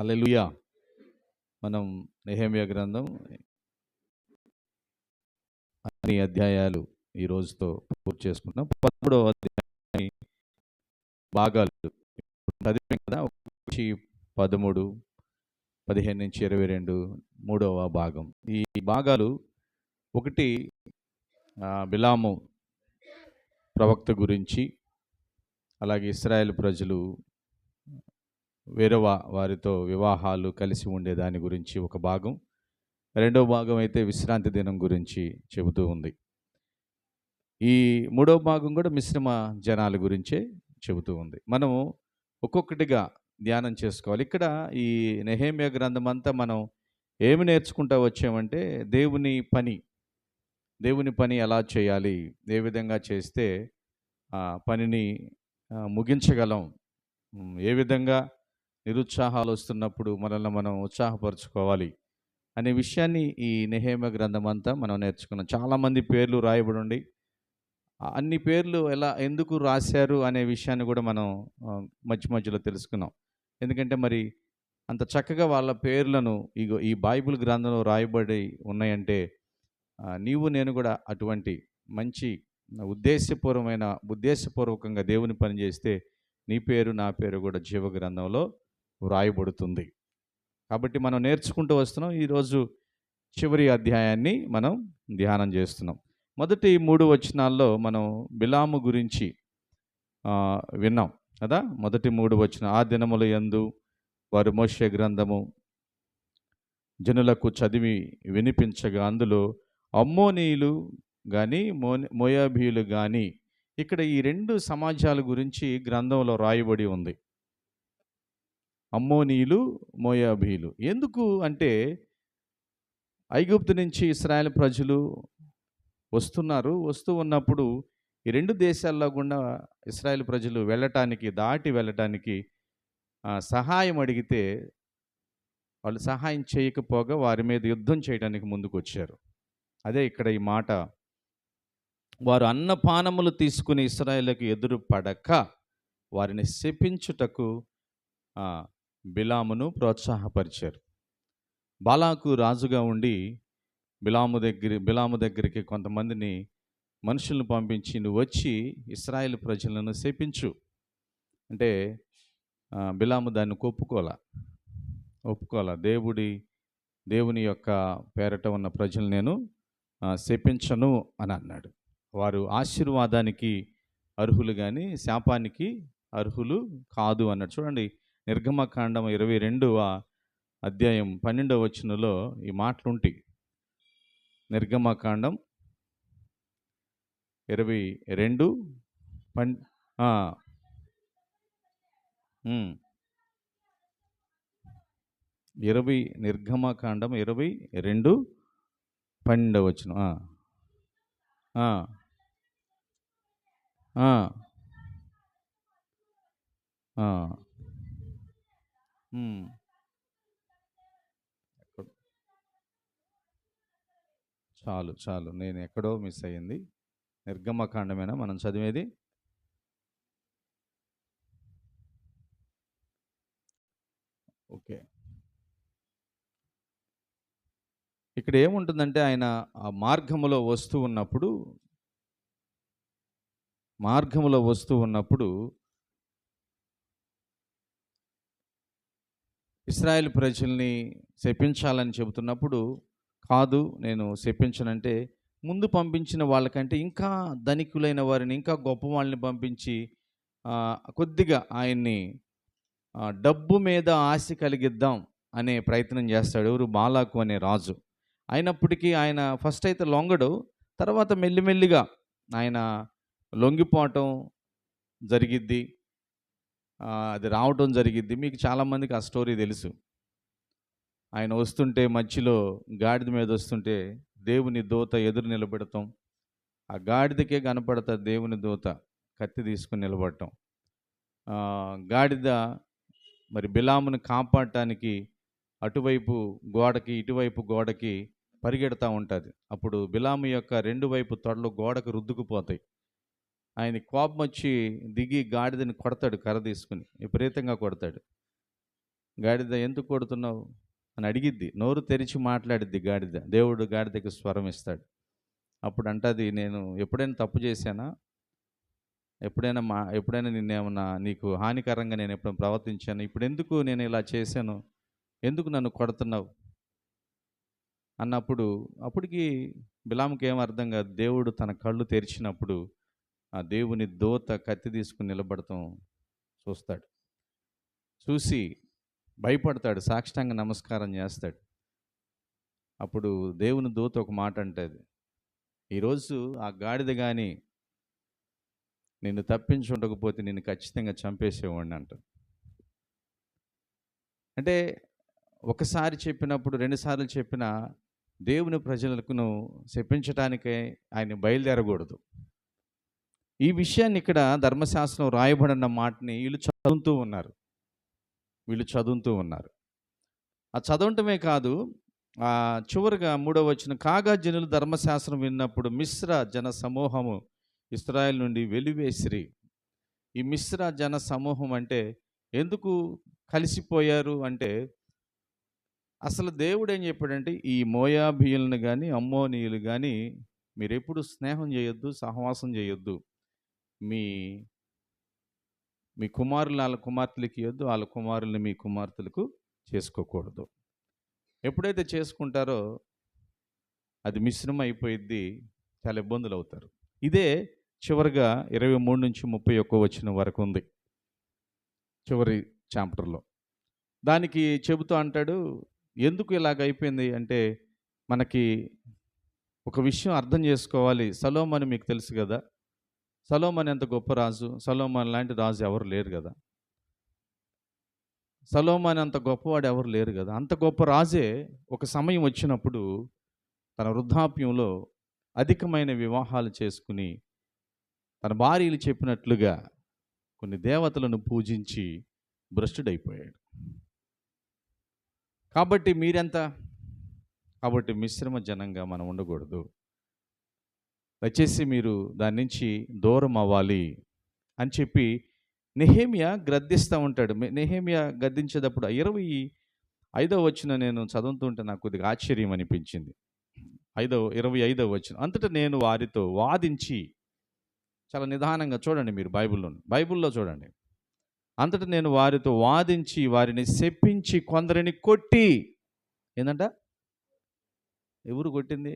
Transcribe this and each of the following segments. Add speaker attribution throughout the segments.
Speaker 1: హల్లెలూయా. మనం నెహెమ్యా గ్రంథం అన్ని అధ్యాయాలు ఈ రోజుతో పూర్తి చేసుకుంటున్నాం. 13వ అధ్యాయం భాగాలు చదివాం కదా. 13, 15-22 మూడవ భాగం. ఈ భాగాలు ఒకటి బిలాము ప్రవక్త గురించి, అలాగే ఇశ్రాయేలు ప్రజలు వేరే వారితో వివాహాలు కలిసి ఉండే దాని గురించి ఒక భాగం. రెండవ భాగం అయితే విశ్రాంతి దినం గురించి చెబుతూ ఉంది. ఈ మూడవ భాగం కూడా మిశ్రమ జనాల గురించే చెబుతూ ఉంది. మనము ఒక్కొక్కటిగా ధ్యానం చేసుకోవాలి. ఇక్కడ ఈ నెహెమ్యా గ్రంథం అంతా మనం ఏమి నేర్చుకుంటూ వచ్చామంటే దేవుని పని ఎలా చేయాలి, ఏ విధంగా చేస్తే పనిని ముగించగలం, ఏ విధంగా నిరుత్సాహాలు వస్తున్నప్పుడు మనల్ని మనం ఉత్సాహపరచుకోవాలి అనే విషయాన్ని ఈ నెహెమ్యా గ్రంథం అంతా మనం నేర్చుకున్నాం. చాలామంది పేర్లు రాయబడి ఉండి అన్ని పేర్లు ఎందుకు రాశారు అనే విషయాన్ని కూడా మనం మధ్యలో తెలుసుకున్నాం. ఎందుకంటే మరి అంత చక్కగా వాళ్ళ పేర్లను ఈ బైబిల్ గ్రంథంలో రాయబడి ఉన్నాయంటే నీవు నేను కూడా అటువంటి మంచి ఉద్దేశపూర్వకంగా దేవుని పని చేస్తే నీ పేరు నా పేరు కూడా జీవ గ్రంథంలో వ్రాయబడుతుంది. కాబట్టి మనం నేర్చుకుంటూ వస్తున్నాం. ఈరోజు చివరి అధ్యాయాన్ని మనం ధ్యానం చేస్తున్నాం. మొదటి 3 వచనాల్లో మనం బిలాము గురించి విన్నాం కదా. మొదటి 3 వచనం, ఆ దినముల యందు వారు మోషే గ్రంథము జనులకు చదివి వినిపించగా అందులో అమ్మోనీయులు కానీ మోయాబీయులు కానీ, ఇక్కడ ఈ 2 సమాజాల గురించి గ్రంథంలో రాయబడి ఉంది. అమ్మోనీయులు, మోయాబీయులు. ఎందుకు అంటే ఐగుప్తు నుంచి ఇశ్రాయేలు ప్రజలు వస్తూ ఉన్నప్పుడు ఈ 2 దేశాల్లో గుండా ఇశ్రాయేలు ప్రజలు దాటి వెళ్ళటానికి సహాయం అడిగితే వాళ్ళు సహాయం చేయకపోగా వారి మీద యుద్ధం చేయడానికి ముందుకు వచ్చారు. అదే ఇక్కడ ఈ మాట, వారు అన్నపానములు తీసుకుని ఇశ్రాయేలుకు ఎదురు పడక వారిని శపించుటకు బిలామును ప్రోత్సాహపరిచారు. బాలాకు రాజుగా ఉండి బిలాము దగ్గరికి కొంతమందిని మనుషులను పంపించి, నువ్వు వచ్చి ఇశ్రాయేలు ప్రజలను శపించు అంటే బిలాము దాన్ని ఒప్పుకోలా. దేవుని యొక్క పేరట ఉన్న ప్రజలు నేను శపించను అని అన్నాడు. వారు ఆశీర్వాదానికి అర్హులు కానీ శాపానికి అర్హులు కాదు అన్నాడు. చూడండి, నిర్గమకాండం 22వ అధ్యాయం 12వ వచనంలో ఈ మాటలుంటాయి. నిర్గమకాండం 22 నిర్గమకాండం 22 12వ వచనం. చాలు నేను ఎక్కడో మిస్ అయ్యింది. నిర్గమకాండమేనా మనం చదివేది? ఓకే. ఇక్కడ ఏముంటుందంటే ఆయన ఆ మార్గములో వస్తూ ఉన్నప్పుడు ఇశ్రాయేలు ప్రజల్ని శపించాలని చెబుతున్నప్పుడు, కాదు నేను శపించనంటే, ముందు పంపించిన వాళ్ళకంటే ఇంకా ధనికులైన వారిని, ఇంకా గొప్ప వాళ్ళని పంపించి కొద్దిగా ఆయన్ని డబ్బు మీద ఆశ కలిగిద్దాం అనే ప్రయత్నం చేస్తాడు. ఎవరు? బాలాకు అనే రాజు. అయినప్పటికీ ఆయన ఫస్ట్ అయితే లొంగడు, తర్వాత మెల్లిమెల్లిగా ఆయన లొంగిపోవటం జరిగిద్ది, అది రావటం జరిగిద్ది. మీకు చాలామందికి ఆ స్టోరీ తెలుసు. ఆయన వస్తుంటే మధ్యలో గాడిద మీద వస్తుంటే దేవుని దూత ఎదురు నిలబెడతాం, ఆ గాడిదకే కనపడతాడు దేవుని దూత కత్తి తీసుకుని నిలబడటం. గాడిద మరి బిలామును కాపాడటానికి అటువైపు గోడకి ఇటువైపు గోడకి పరిగెడతా ఉంటుంది. అప్పుడు బిలాము యొక్క 2 వైపు తొడలు గోడకు రుద్దుకుపోతాయి. ఆయన కోపం వచ్చి దిగి గాడిదని కొడతాడు, కర్ర తీసుకుని విపరీతంగా కొడతాడు. గాడిద ఎందుకు కొడుతున్నావు అని అడిగిద్ది. నోరు తెరిచి మాట్లాడిద్ది గాడిద. దేవుడు గాడిదకి స్వరం ఇస్తాడు. అప్పుడు అంటది, నేను ఎప్పుడైనా తప్పు చేశానా? ఎప్పుడైనా నిన్నేమన్నా నీకు హానికరంగా నేను ఎప్పుడైనా ప్రవర్తించాను? ఇప్పుడెందుకు నేను ఇలా చేశాను? ఎందుకు నన్ను కొడుతున్నావు? అన్నప్పుడు అప్పటికి బిలాముకి ఏం అర్థం కాదు. దేవుడు తన కళ్ళు తెరిచినప్పుడు ఆ దేవుని దూత కత్తి తీసుకుని నిలబడటం చూస్తాడు. చూసి భయపడతాడు, సాష్టాంగ నమస్కారం చేస్తాడు. అప్పుడు దేవుని దూత ఒక మాట అంటది, ఈరోజు ఆ గాడిద కానీ నిన్ను తప్పించి ఉండకపోతే నిన్ను ఖచ్చితంగా చంపేసేవాడిని అంట. అంటే ఒకసారి చెప్పినప్పుడు, రెండుసార్లు చెప్పిన దేవుని ప్రజలకు శపించటానికే ఆయన బయలుదేరకూడదు. ఈ విషయాన్ని ఇక్కడ ధర్మశాస్త్రం రాయబడిన మాటని వీళ్ళు చదువుతూ ఉన్నారు. ఆ చదవటమే కాదు, చివరిగా 3వ వచనం, కాగా జనులు ధర్మశాస్త్రం విన్నప్పుడు మిశ్ర జన సమూహము ఇశ్రాయేలు నుండి వెలివేసిరి. ఈ మిశ్ర జన సమూహం అంటే ఎందుకు కలిసిపోయారు అంటే, అసలు దేవుడు ఏం చెప్పాడంటే, ఈ మోయాబీయులను కానీ అమ్మోనీయులు కానీ మీరెప్పుడు స్నేహం చేయొద్దు, సహవాసం చేయొద్దు. మీ మీ కుమారులు వాళ్ళ కుమార్తెలకు ఇవ్వద్దు, వాళ్ళ కుమారుల్ని మీ కుమార్తెలకు చేసుకోకూడదు. ఎప్పుడైతే చేసుకుంటారో అది మిశ్రమం అయిపోయిద్ది, చాలా ఇబ్బందులు అవుతారు. ఇదే చివరిగా 23 నుంచి 31 వచనం వరకు ఉంది చివరి చాప్టర్లో. దానికి చెబుతూ అంటాడు, ఎందుకు ఇలాగ అయిపోయింది అంటే, మనకి ఒక విషయం అర్థం చేసుకోవాలి. సొలొమోను మీకు తెలుసు కదా, సొలొమోను ఎంత గొప్ప రాజు. సొలొమోను లాంటి రాజు ఎవరు లేరు కదా. సొలొమోను అంత గొప్పవాడు ఎవరు లేరు కదా. అంత గొప్ప రాజే ఒక సమయం వచ్చినప్పుడు తన వృద్ధాప్యంలో అధికమైన వివాహాలు చేసుకుని తన భార్యలు చెప్పినట్లుగా కొన్ని దేవతలను పూజించి భ్రష్టుడైపోయాడు. కాబట్టి మిశ్రమ జనంగా మనం ఉండకూడదు. దయచేసి మీరు దాని నుంచి దూరం అవ్వాలి అని చెప్పి నెహెమ్యా గద్దిస్తూ ఉంటాడు. నెహెమ్యా గద్దించేటప్పుడు 25వ వచనం నేను చదువుతుంటే నాకు కొద్దిగా ఆశ్చర్యం అనిపించింది. 25వ వచనం, అంతటా నేను వారితో వాదించి, చాలా నిదానంగా చూడండి మీరు బైబిల్లో చూడండి. అంతటా నేను వారితో వాదించి వారిని శపించి కొందరిని కొట్టి, ఏందంట, ఎవరు కొట్టింది?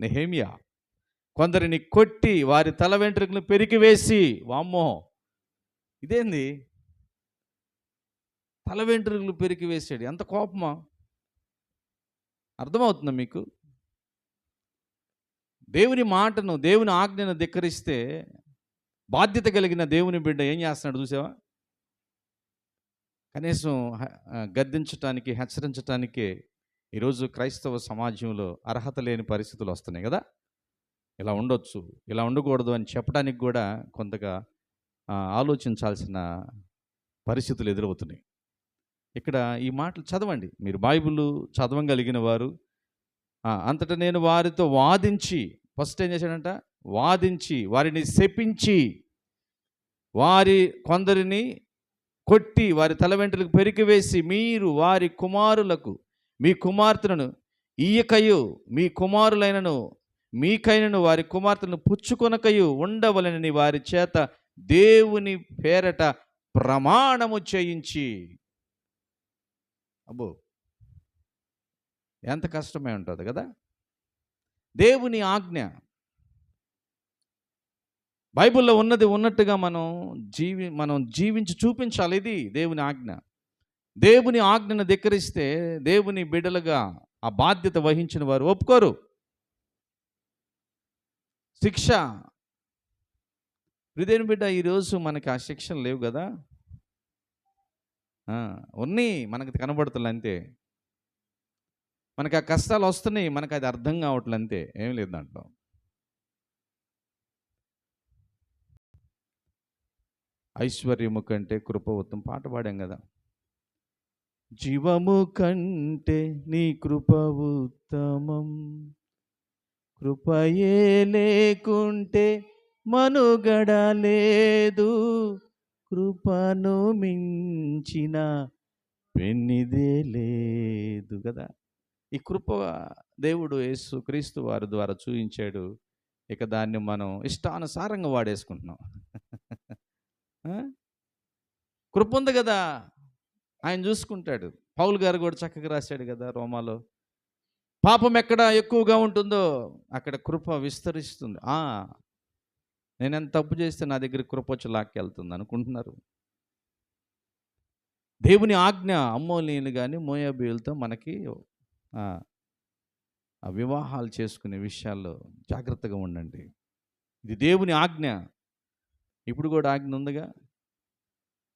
Speaker 1: నెహెమ్యా. కొందరిని కొట్టి వారి తల వెంట్రుకలను పెరికివేసి, వామ్మో ఇదేంది, తల వెంట్రుకలు పెరికివేసాడు, ఎంత కోపమా? అర్థమవుతుందా మీకు? దేవుని మాటను, దేవుని ఆజ్ఞను ధిక్కరిస్తే బాధ్యత కలిగిన దేవుని బిడ్డ ఏం చేస్తున్నాడు చూసావా? కనీసం గద్దించటానికి, హెచ్చరించటానికే ఈరోజు క్రైస్తవ సమాజంలో అర్హత లేని పరిస్థితులు వస్తున్నాయి కదా. ఇలా ఉండొచ్చు, ఇలా ఉండకూడదు అని చెప్పడానికి కూడా కొంతగా ఆలోచించాల్సిన పరిస్థితులు ఎదురవుతున్నాయి. ఇక్కడ ఈ మాటలు చదవండి మీరు, బైబిల్ చదవగలిగిన వారు. అంతటా నేను వారితో వాదించి, ఫస్ట్ ఏం చేశాడంట, వాదించి వారిని శపించి కొందరిని కొట్టి వారి తల వెంట్రుకలకు పెరికివేసి, మీరు వారి కుమారులకు మీ కుమార్తెలను ఈయకయు, మీ కుమారులైనను మీకైనను వారి కుమార్తెలను పుచ్చుకొనకయు ఉండవలనని వారి చేత దేవుని పేరట ప్రమాణము చేయించి. అబ్బో, ఎంత కష్టమే ఉంటుంది కదా. దేవుని ఆజ్ఞ బైబిల్లో ఉన్నది ఉన్నట్టుగా మనం జీవించి చూపించాలి. ఇది దేవుని ఆజ్ఞ. దేవుని ఆజ్ఞను ధిక్కరిస్తే దేవుని బిడ్డలుగా ఆ బాధ్యత వహించిన వారు ఒప్పుకోరు. శిక్ష, దేవుని బిడ్డ, ఈరోజు మనకి ఆ శిక్షలు లేవు కదా. ఉన్నాయి, మనకు కనబడుతుంది అంతే. మనకు ఆ కష్టాలు వస్తున్నాయి, మనకు అది అర్థం కావట్లేదు అంతే, ఏం లేదు దాంట్లో. ఐశ్వర్యము కంటే కృప ఉత్తమం, పాట పాడాం కదా. జీవము కంటే నీ కృప ఉత్తమం, కృపయే లేకుంటే మనుగడ లేదు, కృపను మించిన పెన్నిదే లేదు కదా. ఈ కృప దేవుడు యేసు క్రీస్తు వారి ద్వారా చూయించాడు. ఇక దాన్ని మనం ఇష్టానుసారంగా వాడేసుకుంటున్నాం. ఆ? కృప ఉంది కదా, ఆయన చూసుకుంటాడు. పౌలు గారు కూడా చక్కగా రాశాడు కదా రోమాలో, పాపం ఎక్కడ ఎక్కువగా ఉంటుందో అక్కడ కృప విస్తరిస్తుంది. నేను ఎంత తప్పు చేస్తే నా దగ్గర కృప వచ్చి లాక్కెళ్తుంది అనుకుంటున్నారు. దేవుని ఆజ్ఞ అమ్మోనీయులు కానీ మోయాబీయులతో మనకి ఆ వివాహాలు చేసుకునే విషయాల్లో జాగ్రత్తగా ఉండండి. ఇది దేవుని ఆజ్ఞ. ఇప్పుడు కూడా ఆజ్ఞ ఉందిగా,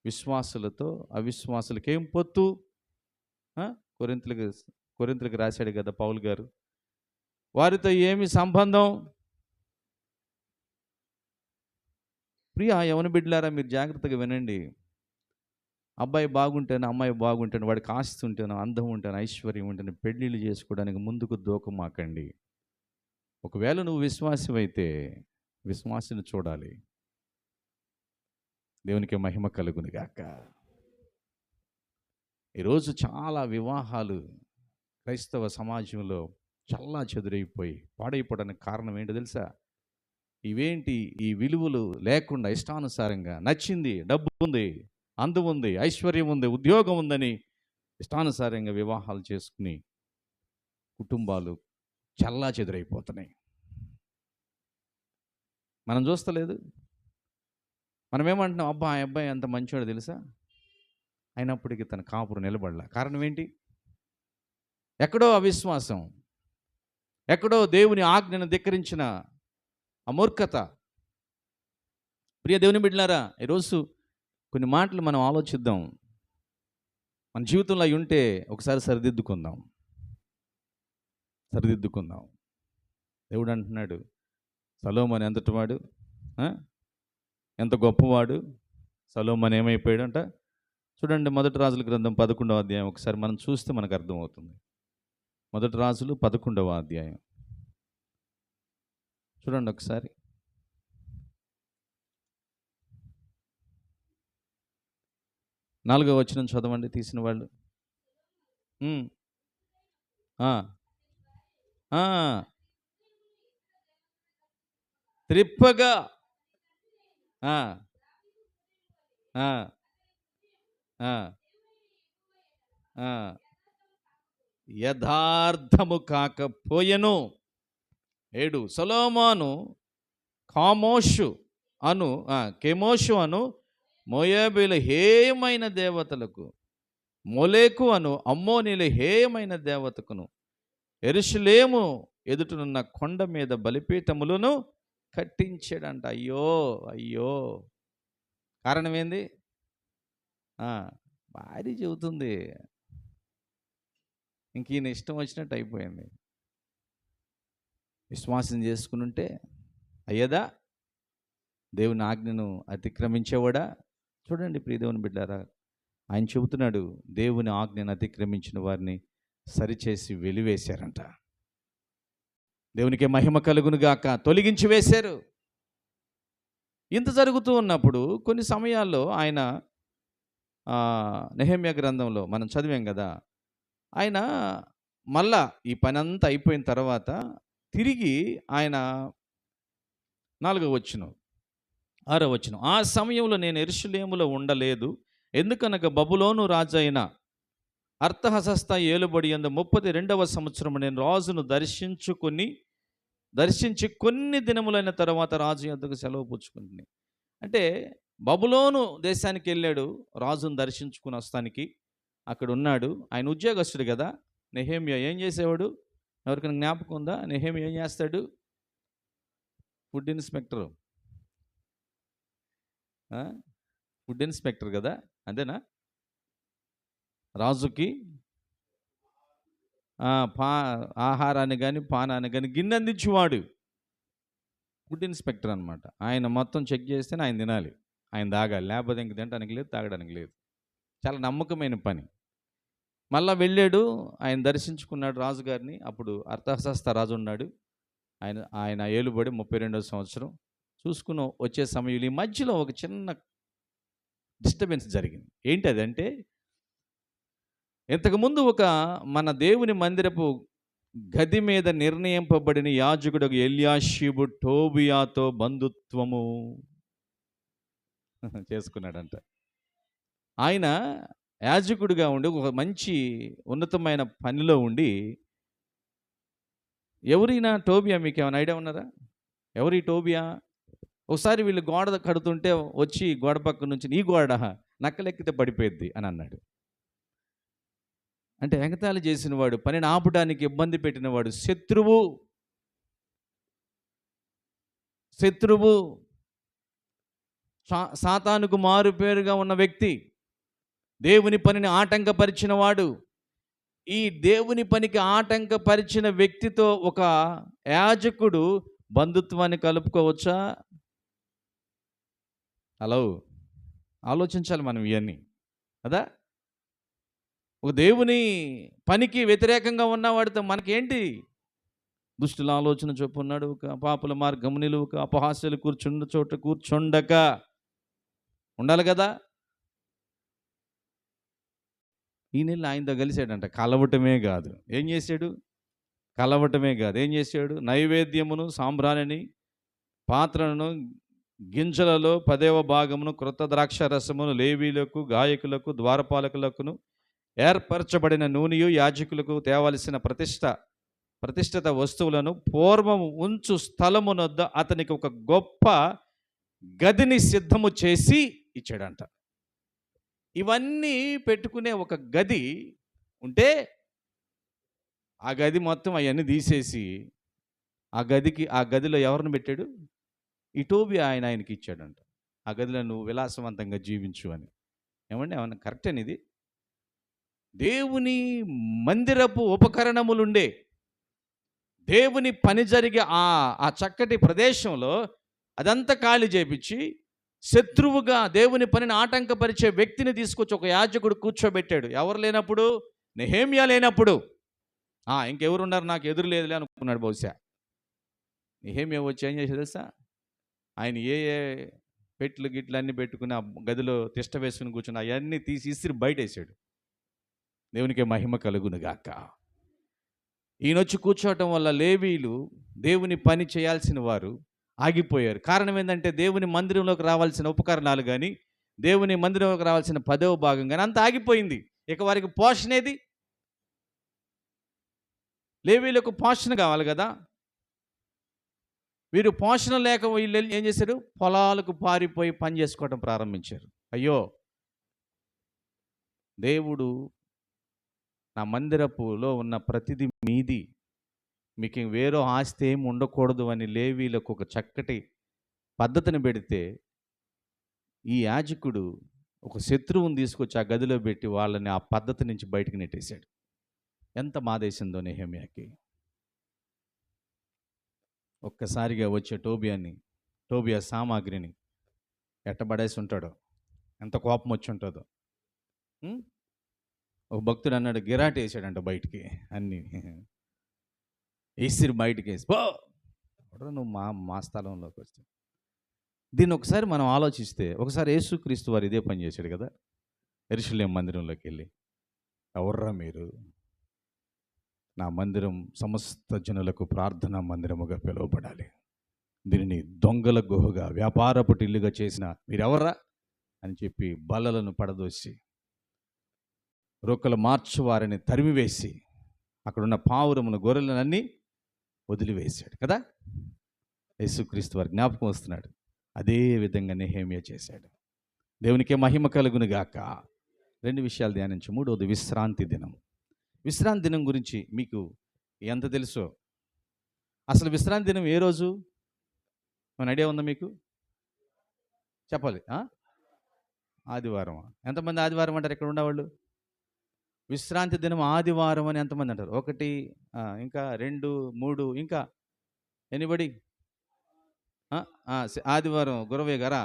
Speaker 1: విశ్వాసులతో అవిశ్వాసులకి ఏం పొత్తు. కొరింథీయులకు రాశాడు కదా పౌలు గారు, వారితో ఏమి సంబంధం. ప్రియ యవన బిడ్డలారా, మీరు జాగ్రత్తగా వినండి. అబ్బాయి బాగుంటేనే, అమ్మాయి బాగుంటేనే, వాడికి ఆస్తి ఉంటేనే, అందం ఉంటేనే, ఐశ్వర్యం ఉంటేనే పెళ్ళిళ్ళు చేసుకోవడానికి ముందుకు దూకమాకండి. ఒకవేళ నువ్వు విశ్వాసమైతే విశ్వాసిని చూడాలి. దేవునికి మహిమ కలుగును గాక. ఈరోజు చాలా వివాహాలు క్రైస్తవ సమాజంలో చల్లా చెదురైపోయి పాడైపోవడానికి కారణం ఏంటో తెలుసా? ఇవేంటి, ఈ విలువలు లేకుండా ఇష్టానుసారంగా నచ్చింది, డబ్బు ఉంది, అందం ఉంది, ఐశ్వర్యం ఉంది, ఉద్యోగం ఉందని ఇష్టానుసారంగా వివాహాలు చేసుకుని కుటుంబాలు చల్లా చెదురైపోతున్నాయి. మనం చూస్తలేదు. మనం ఏమంటున్నాం, అబ్బా ఆ అబ్బాయి అంత మంచివాడు తెలుసా, అయినప్పటికీ తన కాపురు నిలబడలా. కారణం ఏంటి? ఎక్కడో అవిశ్వాసం, ఎక్కడో దేవుని ఆజ్ఞను ధిక్కరించిన అమూర్ఖత. ప్రియ దేవుని బిడ్డలారా, ఈరోజు కొన్ని మాటలు మనం ఆలోచిద్దాం. మన జీవితంలో అవి ఉంటే ఒకసారి సరిదిద్దుకుందాం. దేవుడు అంటున్నాడు, సొలొమోను ఎంతటివాడు, ఎంత గొప్పవాడు. సొలొమోను ఏమైపోయాడంట చూడండి. మొదటి రాజుల గ్రంథం 11వ అధ్యాయం ఒకసారి మనం చూస్తే మనకు అర్థమవుతుంది. మొదటి రాజులు 11వ అధ్యాయం చూడండి ఒకసారి. 4వ వచనం చదవండి తీసిన వాళ్ళు. త్రిప్పగా యథార్థము కాకపోయెను. 7 సొలొమోను కెమోషు అను మోయాబీల హేయమైన దేవతలకు, మొలేకు అను అమ్మోనీల హేయమైన దేవతకును యెరూషలేము ఎదుటనున్న కొండ మీద బలిపీఠములను కట్టించాడంట. అయ్యో కారణం ఏంది? భార్య చెబుతుంది, ఇంక ఈయన ఇష్టం వచ్చినట్టు అయిపోయింది. విశ్వాసం చేసుకుని ఉంటే అయ్యేదా? దేవుని ఆజ్ఞను అతిక్రమించేవాడా? చూడండి ప్రియ దేవుని బిడ్డారా, ఆయన చెబుతున్నాడు, దేవుని ఆజ్ఞను అతిక్రమించిన వారిని సరిచేసి వెలివేశారంట. దేవునికి మహిమ కలుగును గాక. తొలగించి వేశారు. ఇంత జరుగుతూ ఉన్నప్పుడు కొన్ని సమయాల్లో ఆయన నెహెమ్యా గ్రంథంలో మనం చదివాం కదా, ఆయన మళ్ళా ఈ పని అంతా అయిపోయిన తర్వాత తిరిగి ఆయన 4వ వచనం 6వ వచనం, ఆ సమయంలో నేను యెరూషలేములో ఉండలేదు, ఎందుకనగా బబులోను రాజు అయిన అర్తహషస్త ఏలుబడి యందు 32వ సంవత్సరం నేను రాజును దర్శించి కొన్ని దినములైన తర్వాత రాజు యొద్దకు సెలవు పుచ్చుకుంటున్నాను. అంటే బబులోను దేశానికి వెళ్ళాడు రాజును దర్శించుకుని వస్తానికి. అక్కడ ఉన్నాడు. ఆయన ఉద్యోగస్తుడు కదా. నెహెమ్యా ఏం చేసేవాడు? ఎవరికైనా జ్ఞాపకం ఉందా? నెహెమ్యా ఏం చేస్తాడు? ఫుడ్ ఇన్స్పెక్టర్ కదా, అంతేనా? రాజుకి ఆహారాన్ని కానీ పానాన్ని కానీ గిన్నె అందించేవాడు ఫుడ్ ఇన్స్పెక్టర్ అనమాట. ఆయన మొత్తం చెక్ చేస్తేనే ఆయన తినాలి, ఆయన తాగాలి, లేకపోతే ఇంక తినడానికి లేదు, తాగడానికి లేదు. చాలా నమ్మకమైన పని. మళ్ళా వెళ్ళాడు, ఆయన దర్శించుకున్నాడు రాజుగారిని. అప్పుడు అర్తహషస్త రాజు ఉన్నాడు. ఆయన ఏలుబడి 32వ సంవత్సరం చూసుకుని వచ్చే సమయంలో ఈ మధ్యలో ఒక చిన్న డిస్టర్బెన్స్ జరిగింది. ఏంటి అదంటే, ఇంతకుముందు ఒక మన దేవుని మందిరపు గది మీద నిర్ణయింపబడిన యాజకుడు ఎల్యాషీబు టోబియాతో బంధుత్వము చేసుకున్నాడంట. ఆయన యాజకుడిగా ఉండి ఒక మంచి ఉన్నతమైన పనిలో ఉండి, ఎవరైనా టోబియా మీకు ఏమైనా ఐడియా ఉన్నారా? ఎవరి టోబియా? ఒకసారి వీళ్ళు గోడ కడుతుంటే వచ్చి గోడ పక్క నుంచి నీ గోడ నక్కలెక్కితే పడిపోయిద్ది అని అన్నాడు. అంటే ఎగతాళి చేసిన వాడు, పనిని ఆపడానికి ఇబ్బంది పెట్టినవాడు, శత్రువు శత్రువు సాతానుకు మారు పేరుగా ఉన్న వ్యక్తి, దేవుని పనిని ఆటంకపరిచిన వాడు. ఈ దేవుని పనికి ఆటంకపరిచిన వ్యక్తితో ఒక యాజకుడు బంధుత్వాన్ని కలుపుకోవచ్చా? హలో, ఆలోచించాలి మనం ఇవన్నీ కదా. ఒక దేవుని పనికి వ్యతిరేకంగా ఉన్నవాడితో మనకేంటి? దుష్టుల ఆలోచన చొప్పున్నాడు, ఒక పాపుల మార్గము నిలువక, అపహాస్యులు కూర్చుండ చోట కూర్చుండక ఉండాలి కదా. ఈ నెల ఆయనతో కలిశాడంట. కలవటమే కాదు, ఏం చేశాడు? కలవటమే కాదు, ఏం చేశాడు? నైవేద్యమును, సాంబ్రాణిని, పాత్రలను, గింజలలో 10వ భాగమును, క్రొత్త ద్రాక్ష రసమును లేవీలకు, గాయకులకు, ద్వారపాలకులకును ఏర్పరచబడిన నూనెయు, యాజకులకు తేవలసిన ప్రతిష్ఠిత వస్తువులను పూర్వము ఉంచు స్థలమునొద్ద అతనికి ఒక గొప్ప గదిని సిద్ధము చేసి ఇచ్చాడంట. ఇవన్నీ పెట్టుకునే ఒక గది ఉంటే, ఆ గది మొత్తం అవన్నీ తీసేసి ఆ గదిలో ఎవరిని పెట్టాడు? ఈ టోబియా ఆయనకి ఇచ్చాడంట. ఆ గదిలో నువ్వు విలాసవంతంగా జీవించు అని. ఏమండి, ఏమన్నా కరెక్టేనా ఇది? దేవుని మందిరపు ఉపకరణములుండే, దేవుని పని జరిగే ఆ చక్కటి ప్రదేశంలో అదంతా ఖాళీ చేపించి, శత్రువుగా దేవుని పనిని ఆటంకపరిచే వ్యక్తిని తీసుకొచ్చి ఒక యాజకుడు కూర్చోబెట్టాడు. ఎవరు లేనప్పుడు? నెహెమ్యా లేనప్పుడు. ఇంకెవరు ఉన్నారు నాకు ఎదురు లేదులే అనుకున్నాడు బహుశా. నెహెమ్యా వచ్చి ఏం చేశాడు తెలుసా? ఆయన ఏ పెట్లు గిట్లు అన్నీ పెట్టుకుని ఆ గదిలో తిష్ట వేసుకుని కూర్చుని అవన్నీ తీసి ఇసిరి బయటేసాడు. దేవునికి మహిమ కలుగునుగాక. ఈయనొచ్చి కూర్చోవటం వల్ల లేవీలు, దేవుని పని చేయాల్సిన వారు ఆగిపోయారు. కారణం ఏంటంటే, దేవుని మందిరంలోకి రావాల్సిన ఉపకరణాలు కానీ, దేవుని మందిరంలోకి రావాల్సిన 10వ భాగం కానీ అంత ఆగిపోయింది. ఇక వారికి పోషణ ఏది? లేవీలకు పోషణ కావాలి కదా. వీరు పోషణ లేక వీళ్ళు ఏం చేశారు? పొలాలకు పారిపోయి పని చేసుకోవడం ప్రారంభించారు. అయ్యో, దేవుడు నా మందిరపులో ఉన్న ప్రతిదీ మీది, మీకు వేరే ఆస్తి ఏమి ఉండకూడదు అని లేవీలకు ఒక చక్కటి పద్ధతిని పెడితే, ఈ యాజకుడు ఒక శత్రువుని తీసుకొచ్చి ఆ గదిలో పెట్టి వాళ్ళని ఆ పద్ధతి నుంచి బయటికి నెట్టేశాడు. ఎంత బాధేసిందో నెహెమ్యాకి. ఒక్కసారిగా వచ్చే టోబియా సామాగ్రిని ఎట్టబడేసి ఉంటాడో, ఎంత కోపం వచ్చి ఉంటుందో. ఒక భక్తుడు అన్నాడు, గిరాటి వేసాడంట బయటికి, అన్నీ వేసిరు బయటికి వేసి, పో నువ్వు మా స్థలంలోకి వస్తే. దీన్ని ఒకసారి మనం ఆలోచిస్తే, ఒకసారి యేసుక్రీస్తు వారు ఇదే పని చేశాడు కదా. యెరూషలేము మందిరంలోకి వెళ్ళి, ఎవర్రా మీరు? నా మందిరం సమస్త జనులకు ప్రార్థనా మందిరముగా పిలువబడాలి, దీనిని దొంగల గుహగా, వ్యాపారపు ఇల్లుగా చేసిన మీరెవర్రా అని చెప్పి బల్లలను పడదోసి, రొక్కలు మార్చు వారిని తరిమివేసి, అక్కడున్న పావురమును, గొర్రెలనన్నీ వదిలివేశాడు కదా. యేసుక్రీస్తు వారి జ్ఞాపకం వస్తున్నాడు. అదే విధంగా నెహెమ్యా చేశాడు. దేవునికే మహిమ కలుగును గాక. 2 విషయాలు ధ్యానించు. 3వది విశ్రాంతి దినం. విశ్రాంతి దినం గురించి మీకు ఎంత తెలుసో? అసలు విశ్రాంతి దినం ఏ రోజు? మన ఐడియా ఉందా మీకు? చెప్పాలి. ఆదివారం. ఎంతమంది ఆదివారం అంటారు ఇక్కడ ఉండేవాళ్ళు? విశ్రాంతి దినం ఆదివారం అని ఎంతమంది అంటారు? 1, ఇంకా 2, 3, ఇంకా ఎనిబడి? ఆదివారం గురవయ్య గారా?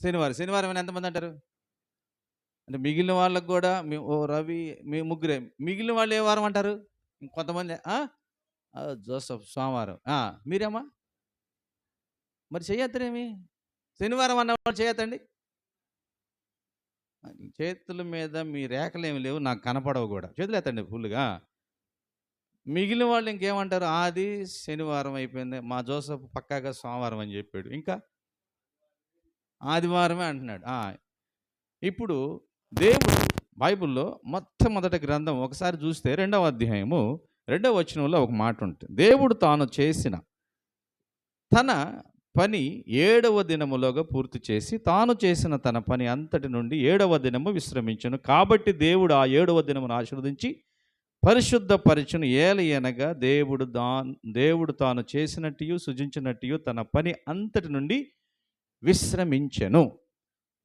Speaker 1: శనివారం అని ఎంతమంది అంటారు? అంటే మిగిలిన వాళ్ళకు కూడా రవి, మీ ముగ్గురే. మిగిలిన వాళ్ళు ఏ వారం అంటారు? ఇంకొంతమంది జోసఫ్ సోమవారం. మీరేమా మరి చేయొద్దరేమి? శనివారం అన్నవాళ్ళు చేయొద్దండి. చేతుల మీద మీ రేఖలేమి లేవు, నాకు కనపడవు కూడా. చేతులు ఎత్తండి ఫుల్గా. మిగిలిన వాళ్ళు ఇంకేమంటారు? ఆది శనివారం అయిపోయింది, మా జోసఫ్ పక్కాగా సోమవారం అని చెప్పాడు, ఇంకా ఆదివారమే అంటున్నాడు. ఇప్పుడు దేవుడు బైబిల్లో మొట్టమొదటి గ్రంథం ఒకసారి చూస్తే 2వ అధ్యాయము 2వ వచనంలో ఒక మాట ఉంటుంది. దేవుడు తాను చేసిన తన పని 7వ దినములోగా పూర్తి చేసి తాను చేసిన తన పని అంతటి నుండి 7వ దినము విశ్రమించను. కాబట్టి దేవుడు ఆ 7వ దినమును ఆశీర్వదించి పరిశుద్ధపరచును. ఏలయనగా దేవుడు తాను చేసినట్టు సృజించినట్టు తన పని అంతటి నుండి విశ్రమించెను.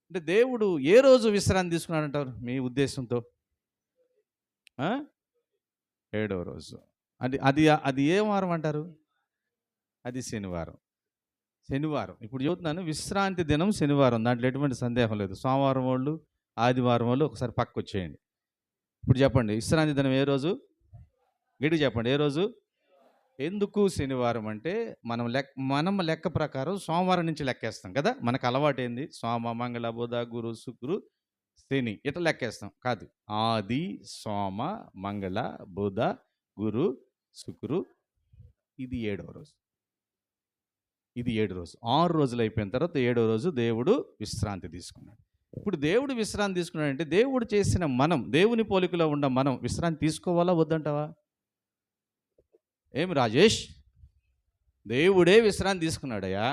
Speaker 1: అంటే దేవుడు ఏ రోజు విశ్రాంతి తీసుకున్నాడంటారు మీ ఉద్దేశంతో? 7వ రోజు. అది అది అది ఏ వారం అంటారు? అది శనివారం. ఇప్పుడు చెబుతున్నాను, విశ్రాంతి దినం శనివారం, దాంట్లో ఎటువంటి సందేహం లేదు. సోమవారం వాళ్ళు, ఆదివారం వాళ్ళు ఒకసారి పక్కకు వచ్చేయండి. ఇప్పుడు చెప్పండి, విశ్రాంతి దినం ఏ రోజు? గట్టి చెప్పండి, ఏ రోజు? ఎందుకు శనివారం అంటే మనం లెక్క ప్రకారం సోమవారం నుంచి లెక్కేస్తాం కదా. మనకు అలవాటు ఏంది? సోమ, మంగళ, బుధ, గురు, శుక్రు, శని ఇట్లా లెక్కేస్తాం. కాదు, ఆది, సోమ, మంగళ, బుధ, గురు, శుక్రు, ఇది 7వ రోజు. ఇది 7 రోజు. 6 రోజులు అయిపోయిన తర్వాత 7వ రోజు దేవుడు విశ్రాంతి తీసుకున్నాడు. ఇప్పుడు దేవుడు విశ్రాంతి తీసుకున్నాడంటే దేవుడు చేసిన మనం, దేవుని పోలికలో ఉన్న మనం విశ్రాంతి తీసుకోవాలా వద్దంటావా? ఏమి రాజేష్, దేవుడే విశ్రాంతి తీసుకున్నాడయ్యా,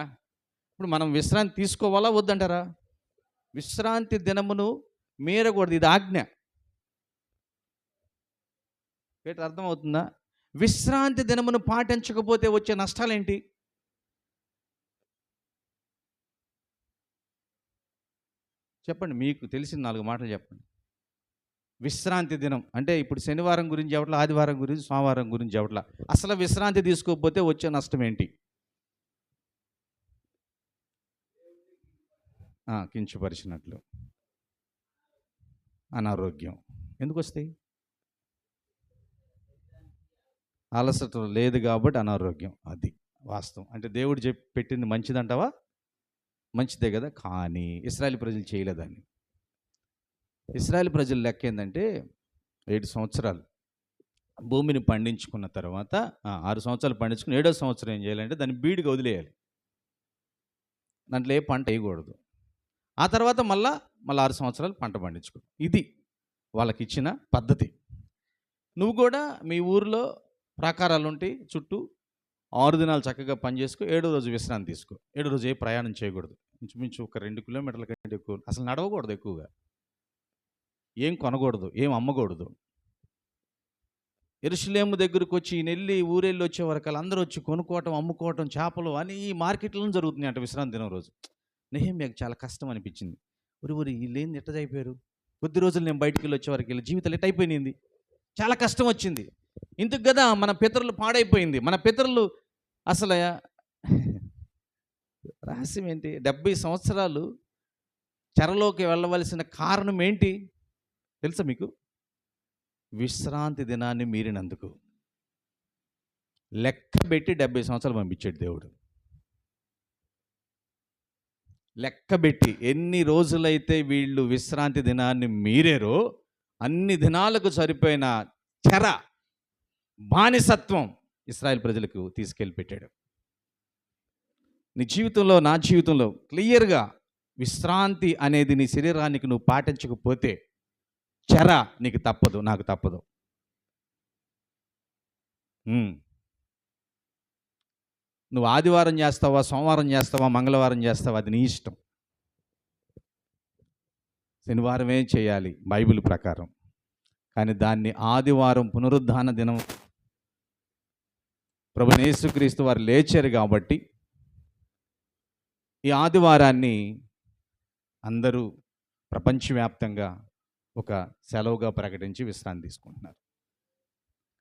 Speaker 1: ఇప్పుడు మనం విశ్రాంతి తీసుకోవాలా వద్దంటారా? విశ్రాంతి దినమును మీరకూడదు, ఇది ఆజ్ఞ. ఏంటి అర్థమవుతుందా? విశ్రాంతి దినమును పాటించకపోతే వచ్చే నష్టాలేంటి? చెప్పండి, మీకు తెలిసిన 4 మాటలు చెప్పండి. విశ్రాంతి దినం అంటే ఇప్పుడు శనివారం గురించి చెప్పట్లా, ఆదివారం గురించి, సోమవారం గురించి చెప్పట్లా. అసలు విశ్రాంతి తీసుకోకపోతే వచ్చే నష్టం ఏంటి? కించపరిచినట్లు, అనారోగ్యం. ఎందుకు వస్తాయి? అలసట లేదు కాబట్టి అనారోగ్యం. అది వాస్తవం. అంటే దేవుడు పెట్టింది మంచిదంటావా? మంచిదే కదా. కానీ ఇశ్రాయేలు ప్రజలు చేయలేదని. ఇశ్రాయేలు ప్రజల లెక్క ఏంటంటే 7 సంవత్సరాలు భూమిని పండించుకున్న తర్వాత 6 సంవత్సరాలు పండించుకుని 7వ సంవత్సరం ఏం చేయాలంటే దాన్ని బీడుగా వదిలేయాలి. దాంట్లో ఏ పంట వేయకూడదు. ఆ తర్వాత మళ్ళీ 6 సంవత్సరాలు పంట పండించుకో. ఇది వాళ్ళకి ఇచ్చిన పద్ధతి. నువ్వు కూడా మీ ఊరిలో ప్రాకారాలు ఉంటాయి, చుట్టూ 6 దినాలు చక్కగా పనిచేసుకో, 7వ రోజు విశ్రాంతి తీసుకో. 7వ రోజు ఏ ప్రయాణం చేయకూడదు. ఇంచుమించు ఒక 2 కిలోమీటర్ల కంటే ఎక్కువ అసలు నడవకూడదు. ఎక్కువగా ఏం కొనకూడదు, ఏం అమ్మకూడదు. యెరూషలేము దగ్గరకు వచ్చి నెల్లి ఊరెళ్ళి వచ్చే వరకు అందరూ వచ్చి కొనుక్కోవటం, అమ్ముకోవటం, చేపలు అని ఈ మార్కెట్లను జరుగుతున్నాయి అంట విశ్రాంతి దినం రోజు. నెహెమ్యాకు చాలా కష్టం అనిపించింది. ఊరి వీళ్ళేంది ఎట్ట అయిపోయారు? కొద్ది రోజులు నేను బయటికి వెళ్ళి వచ్చే వరకు జీవితాలు ఎట్ట అయిపోయింది? చాలా కష్టం వచ్చింది. ఇందుకు కదా మన పితరులు పాడైపోయింది. మన పితరులు అసలు రహస్యం ఏంటి? 70 సంవత్సరాలు చెరలోకి వెళ్ళవలసిన కారణం ఏంటి తెలుసా మీకు? విశ్రాంతి దినాన్ని మీరినందుకు. లెక్క పెట్టి 70 సంవత్సరాలు పంపించాడు దేవుడు. లెక్క పెట్టి ఎన్ని రోజులైతే వీళ్ళు విశ్రాంతి దినాన్ని మీరారో అన్ని దినాలకు సరిపోయిన చెర, బానిసత్వం ఇశ్రాయేలు ప్రజలకు తీసుకెళ్ళి పెట్టాడు. నీ జీవితంలో, నా జీవితంలో క్లియర్గా విశ్రాంతి అనేది నీ శరీరానికి నువ్వు పాటించకపోతే చెర నీకు తప్పదు, నాకు తప్పదు. నువ్వు ఆదివారం చేస్తావా, సోమవారం చేస్తావా, మంగళవారం చేస్తావా, అది నీ ఇష్టం. శనివారమే చేయాలి బైబిల్ ప్రకారం. కానీ దాన్ని ఆదివారం పునరుద్ధాన దినం ప్రభువైన యేసుక్రీస్తు వారు లేచారు కాబట్టి ఈ ఆదివారాన్ని అందరూ ప్రపంచవ్యాప్తంగా ఒక సెలవుగా ప్రకటించి విశ్రాంతి తీసుకుంటున్నారు.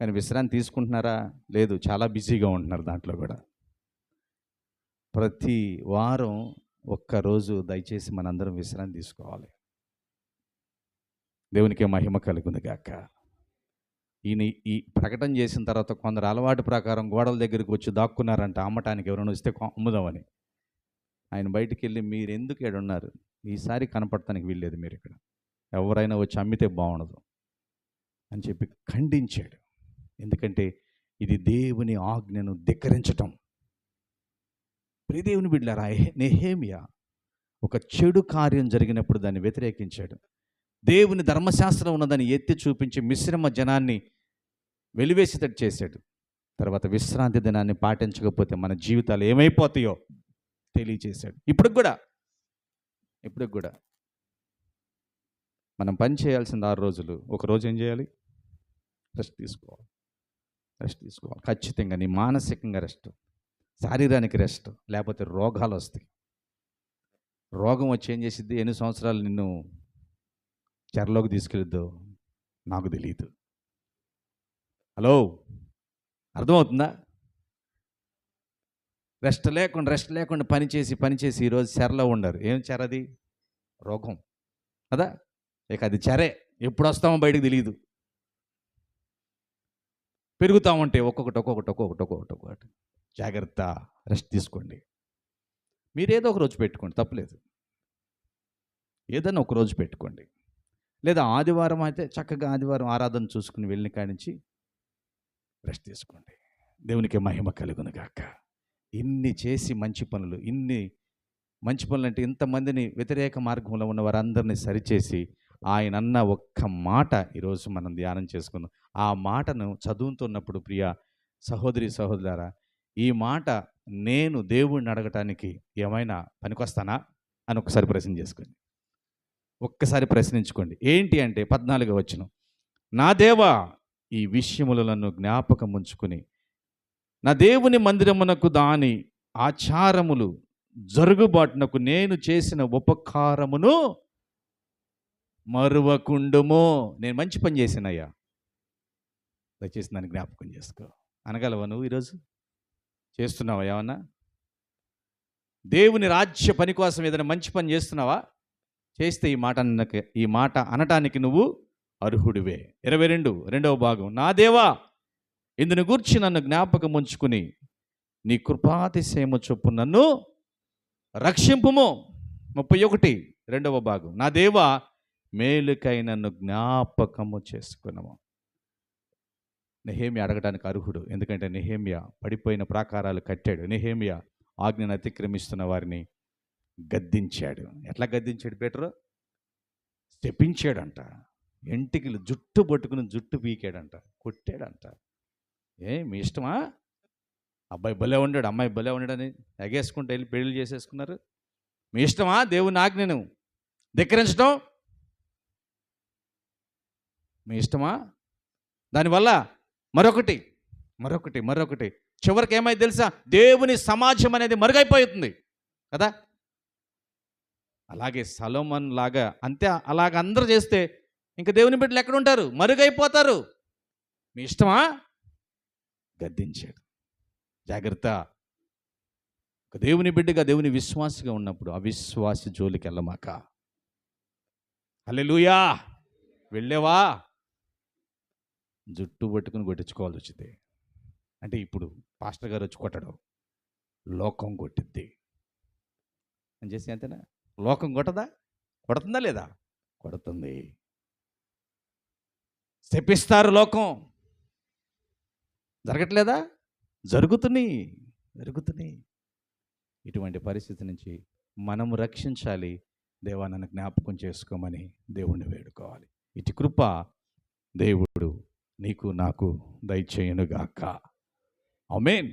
Speaker 1: కానీ విశ్రాంతి తీసుకుంటున్నారా? లేదు, చాలా బిజీగా ఉంటున్నారు దాంట్లో కూడా. ప్రతి వారం ఒక్కరోజు దయచేసి మనందరం విశ్రాంతి తీసుకోవాలి. దేవునికే మహిమ కలుగును గాక. ఈయన ఈ ప్రకటన చేసిన తర్వాత కొందరు అలవాటు ప్రకారం గోడల దగ్గరికి వచ్చి దాక్కున్నారంట, అమ్మటానికి ఎవరైనా వస్తే అమ్ముదామని. ఆయన బయటికి వెళ్ళి, మీరు ఎందుకు ఇక్కడ ఉన్నారు? ఈసారి కనపడటానికి వీల్లేదు మీరు ఇక్కడ. ఎవరైనా వచ్చి అమ్మితే బాగుండదు అని చెప్పి ఖండించాడు. ఎందుకంటే ఇది దేవుని ఆజ్ఞను ధిక్కరించటం. ప్రియ దేవుని బిడ్డలారా, నెహెమ్యా ఒక చెడు కార్యం జరిగినప్పుడు దాన్ని వ్యతిరేకించాడు. దేవుని ధర్మశాస్త్రం ఉన్నదాన్ని ఎత్తి చూపించి మిశ్రమ జనాన్ని వెలివేసేటట్టు చేశాడు. తర్వాత విశ్రాంతి దినాన్ని పాటించకపోతే మన జీవితాలు ఏమైపోతాయో తెలియచేశాడు. ఇప్పటికి కూడా మనం పని చేయాల్సింది 6 రోజులు. ఒక రోజు ఏం చేయాలి? రెస్ట్ తీసుకోవాలి. ఖచ్చితంగా నీ మానసికంగా రెస్ట్, శారీరానికి రెస్ట్, లేకపోతే రోగాలు వస్తాయి. రోగం వచ్చి ఏం చేసిద్ది? ఎన్ని సంవత్సరాలు నిన్ను చెరలోకి తీసుకెళ్ళిద్దో నాకు తెలియదు. హలో, అర్థమవుతుందా? రెస్ట్ లేకుండా పనిచేసి ఈరోజు చెరలో ఉండరు. ఏం చెరది? రోగం కదా. ఇక అది చెరే, ఎప్పుడు వస్తామో బయటకు తెలియదు. పెరుగుతూ ఉంటే ఒక్కొక్కటి. జాగ్రత్త, రెస్ట్ తీసుకోండి. మీరేదో ఒక రోజు పెట్టుకోండి, తప్పులేదు. ఏదైనా ఒక రోజు పెట్టుకోండి. లేదా ఆదివారం అయితే చక్కగా ఆదివారం ఆరాధన చూసుకుని వెళ్ళిన కాడి నుంచి రెస్ట్ తీసుకోండి. దేవునికి మహిమ కలుగును గాక. ఇన్ని చేసి మంచి పనులు అంటే ఇంతమందిని వ్యతిరేక మార్గంలో ఉన్న వారందరినీ సరిచేసి ఆయన అన్న ఒక్క మాట ఈరోజు మనం ధ్యానం చేసుకుందాం. ఆ మాటను చదువుతున్నప్పుడు ప్రియ సహోదరులారా, ఈ మాట నేను దేవుణ్ణి అడగటానికి ఏమైనా పనికొస్తానా అని ఒకసారి ప్రశ్న చేసుకోండి. ఒక్కసారి ప్రశ్నించుకోండి. ఏంటి అంటే 14వ వచనం, నా దేవా ఈ విషయములను జ్ఞాపకం ఉంచుకుని నా దేవుని మందిరమునకు దాని ఆచారములు జరుగుబాటునకు నేను చేసిన ఉపకారమును మరువకుండుము. నేను మంచి పని చేసినయ్యా, దయచేసి నన్ను జ్ఞాపకం చేసుకో అనగలవా? నువ్వు ఈరోజు చేస్తున్నావా? ఏమన్నా దేవుని రాజ్య పని కోసం ఏదైనా మంచి పని చేస్తున్నావా? చేస్తే ఈ మాట అనటానికి నువ్వు అర్హుడివే. 22వ భాగం, నా దేవా ఇందుని గూర్చి నన్ను జ్ఞాపకం ఉంచుకుని నీ కృపాతిశయము చొప్పు నన్ను రక్షింపుము. 31వ భాగం, నా దేవా మేలుకై నన్ను జ్ఞాపకము చేసుకున్నాము. నెహెమ్యా అడగడానికి అర్హుడు. ఎందుకంటే నెహెమ్యా పడిపోయిన ప్రాకారాలు కట్టాడు. నెహెమ్యా ఆజ్ఞను అతిక్రమిస్తున్న వారిని గద్దించాడు. ఎట్లా గద్దించాడు? పేతురు శపించాడంట. ఎంటికలు జుట్టు పట్టుకుని జుట్టు పీకాడంట, కొట్టాడంట. మీ ఇష్టమా? అబ్బాయి భలే ఉన్నాడు, అమ్మాయి భలే ఉన్నాడని ఎగేసుకుంటూ వెళ్ళి పెళ్లి చేసేసుకున్నారు. మీ ఇష్టమా దేవుని ఆజ్ఞను ధిక్కరించడం? మీ ఇష్టమా? దానివల్ల మరొకటి చివరికి ఏమైంది తెలుసా? దేవుని సమాజం అనేది మరుగైపోతుంది కదా. అలాగే సొలొమోను లాగా అంతే, అలాగ అందరూ చేస్తే ఇంకా దేవుని బిడ్డలు ఎక్కడ ఉంటారు? మరుగైపోతారు. మీ ఇష్టమా? గద్దించాడు. జాగ్రత్త. ఒక దేవుని బిడ్డగా, దేవుని విశ్వాసిగా ఉన్నప్పుడు అవిశ్వాసి జోలికి వెళ్ళమాక. హల్లెలూయా. వెళ్ళేవా? జుట్టు పట్టుకుని కొట్టించుకోవాల్సి వచ్చింది. అంటే ఇప్పుడు పాస్టర్ గారు వచ్చి కొట్టడం, లోకం కొట్టిద్ది అని చేసి అంతేనా? లోకం కొడుతుందా లేదా? కొడుతుంది. శపిస్తారు లోకం. జరగట్లేదా? జరుగుతున్నాయి. ఇటువంటి పరిస్థితి నుంచి మనము రక్షించాలి. దేవా నన్ను జ్ఞాపకం చేసుకోమని దేవుణ్ణి వేడుకోవాలి. ఇటు కృప దేవుడు నీకు నాకు దయచేయునుగాక. ఆమేన్.